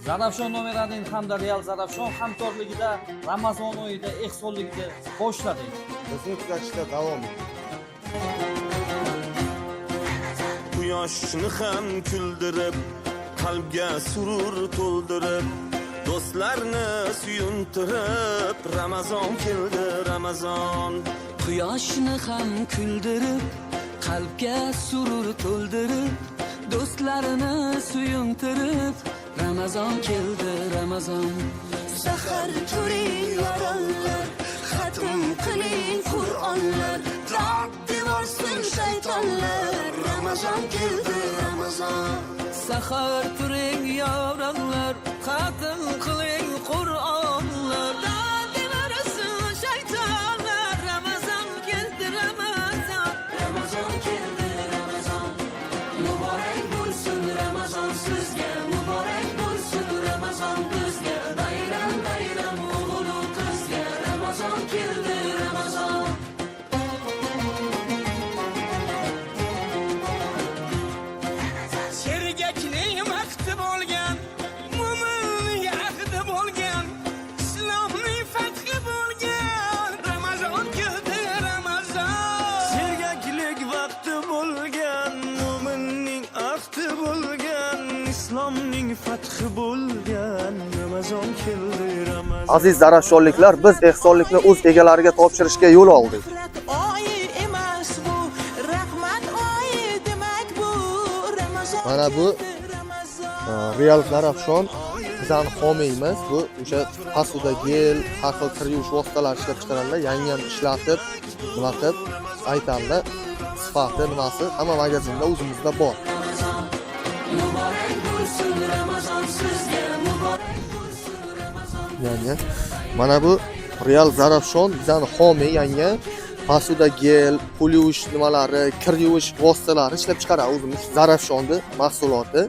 Zarafshon Nomeradin hamda Real Zarafshon hamkorligida Ramazon oyida ehsonlikni boshladik. Bizni kuzatishda davom eting. Quyoshni ham kuldirib, qalbga surur to'ldirib, do'stlarni suyuntirib, Ramazon keldi, Ramazon. Quyoshni ham kuldirib, qalbga surur to'ldirib, do'stlarini suyuntirib, Ramazon keldi, Ramazon. Sahar turing yorollar, xatm qiling Qur'onlar, Robbi bo'lsin shaytonlar. Ramazon keldi, Ramazon. Sahar turing yorollar, xatm qiling Qur'onlar, Robbi bo'lsin shaytonlar. Ramazon keldi, Ramazon. Ramazon keldi, Ramazon. Muborak bo'lsin Ramazon sizga, muborak bo'lsin Ramazon bizga. Bayram bayram o'g'il qizga, Ramazon keldi, Ramazon. Sergakning vaqti bo'lgan, mo'minning ahdi bo'lgan, islomning fathi bo'lgan, Ramazon keldi, Ramazon. Sergaklik vaqti bo'lgan, mo'minning ahdi bo'lgan, islomning fathi bo'lgan, Ramazon keldi, Ramazon. Aziz zarafshonliklar, biz ehsonlikni o'z egalariga topshirishga yo'l oldik. Oyi emas bu, rahmat oyi demak bu. Ramazon Mana bu Real Zarafshon bizani homiyimiz. Bu o'sha pasuda gel, har xil kir yuvish vositalari ishlab chiqaranlar, yangi ishlatib, nima qilib aytanda sifati nimasi hamma magazinda o'zimizda bor. muborak bo'lsin Ramazon sizga, muborak bo'lsin Ramazon. Ya'ni mana bu Real Zarafshon bizani homiy yangi pasuda gel, pul yuvish nimalari, kir yuvish vositalari ishlab chiqaradi. O'zimiz Zarafshonni mahsuloti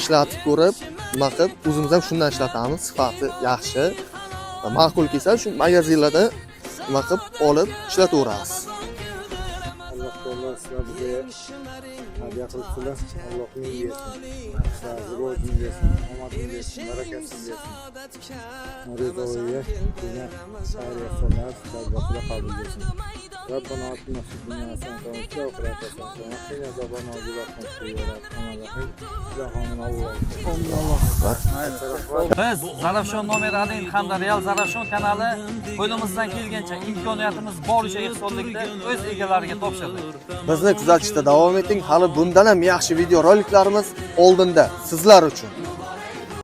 ishlatib ko'rib, nima qilib o'zimiz ham shundan ishlatamiz. Sifati yaxshi. Ma'qul kelsa shu magazinlarda nima qilib olib ishlataveramiz. Alloh taolo sizlar bizga hadya qilibsizlar. Allohning bersin. Ro'zini bersin, omadini bersin, barakasini bersin. Rezoiya, bunga xayr ehsonlar sizlarga qabul bo'lsin. Rabbana atina fid dunya hasanatan va fil oxirati hasanatan va qina azoban Biz Zarafshon Nomeradin hamda Real Zarafshon kanali qo'limizdan kelgancha imkoniyatimiz boricha ehsonlikni o'z egalariga topshirdik. Bizni kuzatishda davom eting. Hali bundan ham yaxshi video roliklarimiz oldinda sizlar uchun.